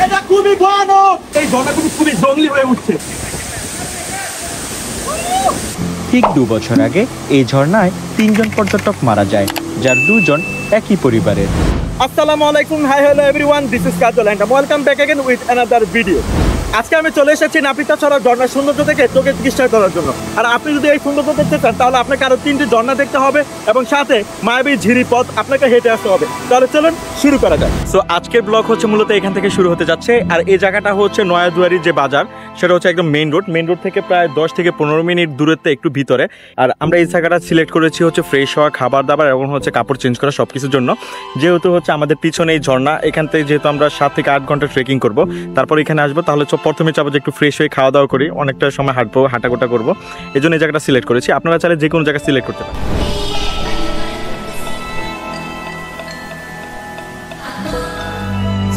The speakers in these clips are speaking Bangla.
এটা খুবই ভয়ানক, এই ঝর্ণাগুলো খুবই জঙ্গলি হয়ে উঠছে। ঠিক 2 বছর আগে এই ঝর্ণায় 3 জন পর্যটক মারা যায়, যার 2 জন একই পরিবারের। আসসালামু আলাইকুম, hi hello everyone, this is Kajal and welcome back again with another video. আজকে আমি চলে এসেছি নাপিতাছড়া ঝর্ণার সৌন্দর্য থেকে চোখের চিকিৎসা করার জন্য। আর আপনি যদি এই সৌন্দর্য দেখতে চান তাহলে আপনাকে আরো 3টি ঝর্ণা দেখতে হবে এবং সাথে মায়াবী ঝিরি পথ আপনাকে হেঁটে আসতে হবে। তাহলে চলুন শুরু করা যায়। সো আজকের ব্লগ হচ্ছে মূলত এখান থেকে শুরু হতে যাচ্ছে। আর এই জায়গাটা হচ্ছে নয়াদুয়ারির যে বাজার, সেটা হচ্ছে একদম মেইন রোড থেকে প্রায় 10 থেকে 15 মিনিট দূরত্বে একটু ভিতরে। আর আমরা এই জায়গাটা সিলেক্ট করেছি হচ্ছে ফ্রেশ হওয়া, খাবার দাবার এবং হচ্ছে কাপড় চেঞ্জ করা সব কিছুর জন্য। যেহেতু হচ্ছে আমাদের পিছনে এই ঝর্ণা, এখান থেকে যেহেতু আমরা 7 থেকে 8 ঘন্টা ট্রেকিং করব, তারপর এখানে আসবো, তাহলে প্রথমে চাবো যে একটু ফ্রেশ হয়ে খাওয়া দাওয়া করি, অনেকটা সময় হাঁটবো, হাঁটাগোটা করবো। এই জন্য এই জায়গাটা সিলেক্ট করেছি। আপনারা চাইলে যে কোনো জায়গা সিলেক্ট করতে পারেন।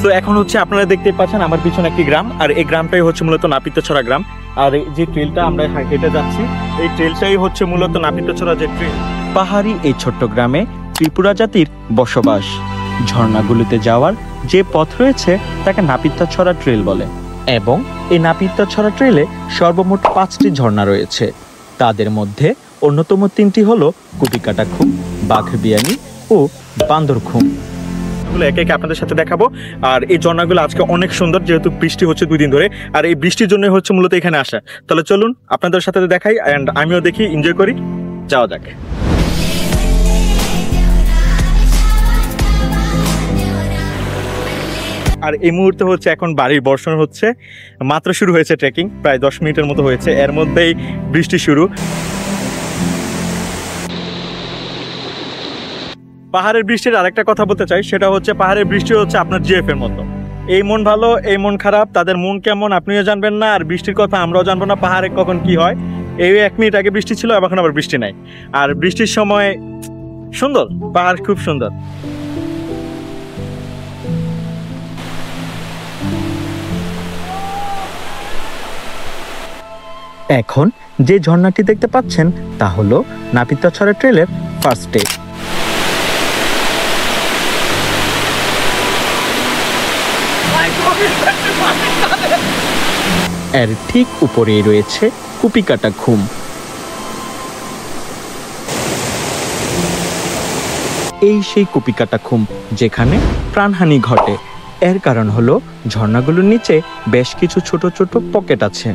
তো এখন হচ্ছে আপনারা দেখতে পাচ্ছেন আমার পিছনে একটি গ্রাম, আর এই গ্রামটাই হচ্ছে মূলত নাপিতাছড়া গ্রাম। আর এই যে ট্রেলটা আমরা হেঁটে যাচ্ছি, এই ট্রেলটাই হচ্ছে মূলত নাপিতাছড়া যে ট্রেল। পাহাড়ি এই ছোট্ট গ্রামে ত্রিপুরা জাতির বসবাস। ঝর্ণাগুলিতে যাওয়ার যে পথ রয়েছে তাকে নাপিতাছড়া ট্রেল বলে, এবং এই নাপিতাছড়া ট্রেলে সর্বমোট 5টি ঝর্ণা রয়েছে। তাদের মধ্যে অন্যতম 3টি হলো কুপিকাটা খুম, বাঘবিয়ানি ও বান্দরখুম। একে একে আপনাদের সাথে দেখাবো। আর এই ঝর্ণাগুলো আজকে অনেক সুন্দর, যেহেতু বৃষ্টি হচ্ছে 2 দিন ধরে, আর এই বৃষ্টির জন্য হচ্ছে মূলত এখানে আসা। তাহলে চলুন আপনাদের সাথে দেখাই অ্যান্ড আমিও দেখি, এনজয় করি, যাওয়া যাক। আর এই মুহূর্তে হচ্ছে এখন বাড়ির বর্ষণ হচ্ছে, মাত্র শুরু হয়েছে ট্রেকিং, প্রায় 10 মিনিটের মতো হয়েছে, এর মধ্যেই বৃষ্টি শুরু। পাহাড়ের বৃষ্টির আরেকটা কথা বলতে চাই, সেটা হচ্ছে পাহাড়ের বৃষ্টি হচ্ছে আপনার জিএফ এর মতো। এই মন ভালো, এই মন খারাপ, তাদের মন কেমন আপনিও জানবেন না, আর বৃষ্টির কথা আমরাও জানবো না, পাহাড়ে কখন কি হয়। এই 1 মিনিট আগে বৃষ্টি ছিল, এখন আবার বৃষ্টি নাই। আর বৃষ্টির সময় সুন্দর, পাহাড় খুব সুন্দর। এখন যে ঝর্ণাটি দেখতে পাচ্ছেন তা হলো নাপিতাছড়া ট্রেলের ফার্স্ট স্টেপ। এর ঠিক উপরেই রয়েছে কুপিকাটা খুম। এই সেই কুপিকাটা খুম যেখানে প্রাণহানি ঘটে। এর কারণ হলো ঝর্ণাগুলোর নিচে বেশ কিছু ছোট ছোট পকেট আছে।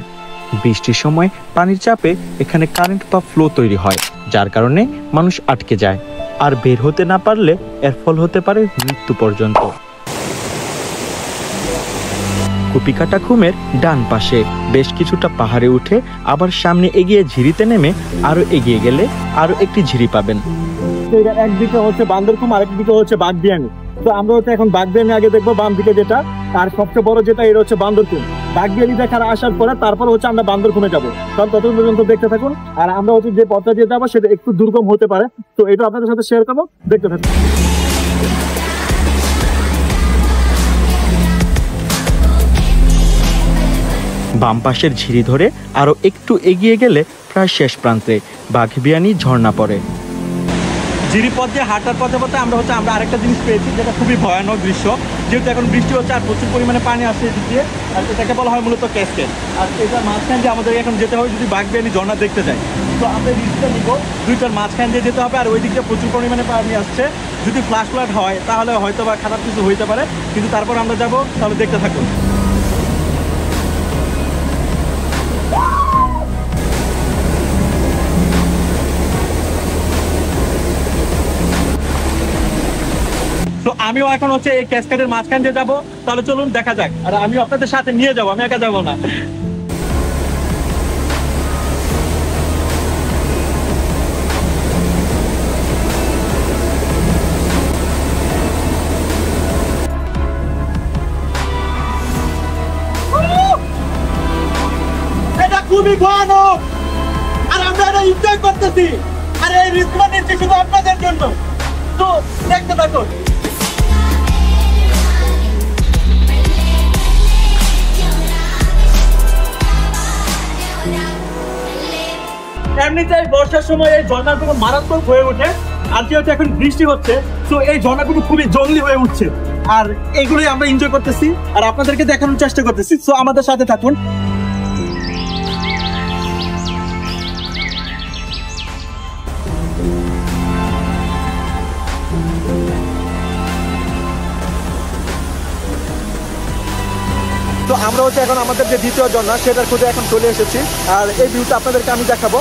বৃষ্টির সময় পানির চাপে এখানে কারেন্ট বা ফ্লো তৈরি হয়, যার কারণে মানুষ আটকে যায়, আর বের হতে না পারলে এর ফল হতে পারে মৃত্যু পর্যন্ত। কুপিকাটা খুমের ডান পাশে বেশ কিছুটা পাহাড়ে উঠে আবার সামনে এগিয়ে ঝিরিতে নেমে আরো এগিয়ে গেলে আরো একটি ঝিরি পাবেন। একদিকে হচ্ছে বান্দরখুম, আরেক দিকে হচ্ছে বাঘবিয়ানি। তো আমরা হচ্ছে এখন বাঘবিয়ানি আগে দেখবো, বাম দিকে যেটা, আর সবচেয়ে বড় যেটা এটা হচ্ছে বান্দরখুম। বাঘবিয়ানি দেখার আসার পরে তারপর হচ্ছে আমরা বান্দরখুমে যাবো। কারণ ততক্ষণ পর্যন্ত দেখতে থাকুন। আর আমরা হচ্ছে যে পথটা দিয়ে যাবো সেটা একটু দুর্গম হতে পারে, তো এটা আপনাদের সাথে শেয়ার করবো, দেখতে থাকুন। বাম পাশের ঝিরি ধরে আরো একটু এগিয়ে গেলে প্রায় শেষ প্রান্তে বাঘবিয়ানি ঝর্ণা পড়ে। ঝিরি পথ দিয়ে হাঁটার পথে পথে আমরা আরেকটা জিনিস পেয়েছি, যেটা খুবই ভয়ানক দৃশ্য। যেহেতু এখন বৃষ্টি হচ্ছে আর প্রচুর পরিমাণে পানি আসছে এদিক দিয়ে, আর এটাকে বলা হয় মূলত ক্যাসকেড। আর এটার মাঝখান দিয়ে আমাদের এখন যেতে হবে যদি বাঘবিয়ানি ঝর্ণা দেখতে যাই। তো আমরা রিস্কটা নিব, 2টার মাঝখান দিয়ে যেতে হবে। আর ওই দিক দিয়ে প্রচুর পরিমাণে পানি আসছে, যদি ফ্ল্যাশ ফ্লাড হয় তাহলে হয়তো বা খারাপ কিছু হইতে পারে, কিন্তু তারপর আমরা যাবো, তাহলে দেখতে থাকুন। তো আমিও এখন হচ্ছে এই ক্যাসকেডের মাঝখান দিয়ে যাবো, তাহলে চলুন দেখা যাক। আর আমিও আপনাদের সাথে নিয়ে যাবো, আমি একা যাবো না। এটা খুবই ভয়ানক, আর আমরা এটা এনজয় করতেছি, আর এই রিস্ক নিচ্ছি শুধু আপনাদের জন্য। তো দেখতে থাকুন। এমনিতে বর্ষার সময় এই ঝর্ণাগুলো মারাত্মক হয়ে ওঠে, আর যেহেতু এখন বৃষ্টি হচ্ছে, তো এই ঝর্ণাগুলো খুবই জঙ্গলি হয়ে উঠছে। আর এগুলোই আমরা এনজয় করতেছি আর আপনাদেরকে দেখানোর চেষ্টা করতেছি। সো আমাদের সাথে থাকুন। তো আমরা হচ্ছে এখন আমাদের যে দ্বিতীয় ঝর্ণা সেটার খোঁজে এখন চলে এসেছি, আর এই ভিউটা আপনাদেরকে আমি দেখাবো।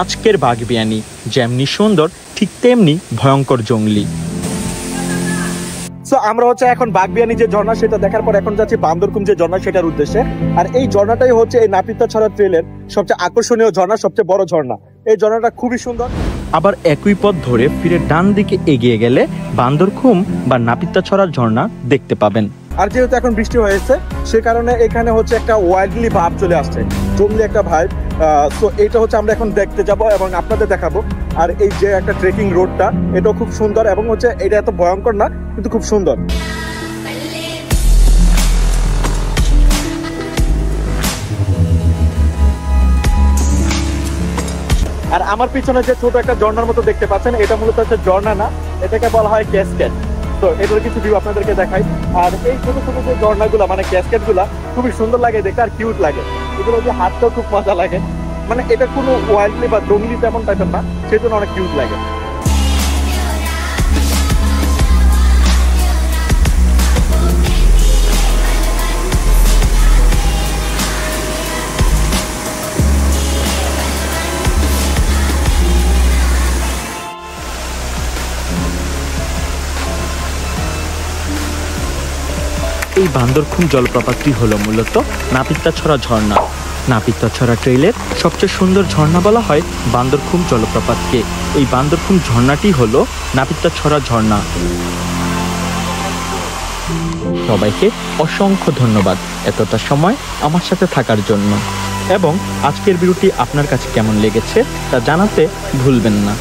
আজকের বাগবিয়ানি যেমনি সুন্দর ঠিক তেমনি ভয়ঙ্কর জঙ্গলি। সো আমরা হচ্ছে এখন বাগবিয়ানি যে ঝর্ণা সেটা দেখার পর এখন যাচ্ছি বান্দরকুম যে ঝর্ণা সেটার উদ্দেশ্যে। আর এই ঝর্ণাটাই হচ্ছে এই নাপিতাছড়া ট্রেলের সবচেয়ে আকর্ষণীয় ঝর্ণা, সবচেয়ে বড় ঝর্ণা। এই ঝর্ণাটা খুবই সুন্দর। আবার একই পথ ধরে ফিরে ডান দিকে এগিয়ে গেলে বান্দরকুম বা নাপিতাছড়া ঝর্ণা দেখতে পাবেন। আর যেহেতু এখন বৃষ্টি হয়েছে সে কারণে এখানে হচ্ছে একটা ওয়াইল্ডলি ভাব চলে আসছে, জঙ্গলি একটা ভাইব। সো এটা হচ্ছে আমরা এখন দেখতে যাব এবং আপনাদের দেখাবো। আর এই যে একটা ট্রেকিং রোডটা এটাও খুব সুন্দর এবং হচ্ছে এটা এত ভয়ঙ্কর না কিন্তু খুব সুন্দর। আর আমার পিছনে যে ছোট একটা ঝর্ণার মতো দেখতে পাচ্ছেন এটা মূলত হচ্ছে ঝর্ণা না, এটাকে বলা হয় ক্যাসকেড। তো এটার কিছু ভিউ আপনাদেরকে দেখাই। আর এই ছোট ছোট যে ঝর্ণাগুলো মানে ক্যাসকেড গুলা খুবই সুন্দর লাগে দেখতে আর কিউট লাগে। এগুলো যে হাতটাও খুব মজা লাগে, মানে এটা কোনো ওয়াইল্ডলি বা জঙ্গলি তেমন টাইপের না, সেই জন্য অনেক কিউট লাগে। এই বান্দরকুম জলপ্রপাতটি হলো মূলত নাপিতাছড়া ঝর্ণা। নাপিতাছড়া ট্রেইলের সবচেয়ে সুন্দর ঝর্ণা বলা হয় বান্দরকুম জলপ্রপাতকে। এই বান্দরকুম ঝর্ণাটি হলো নাপিতাছড়া ঝর্ণা। সবাইকে অসংখ্য ধন্যবাদ এতটা সময় আমার সাথে থাকার জন্য, এবং আজকের ভিডিওটি আপনার কাছে কেমন লেগেছে তা জানাতে ভুলবেন না।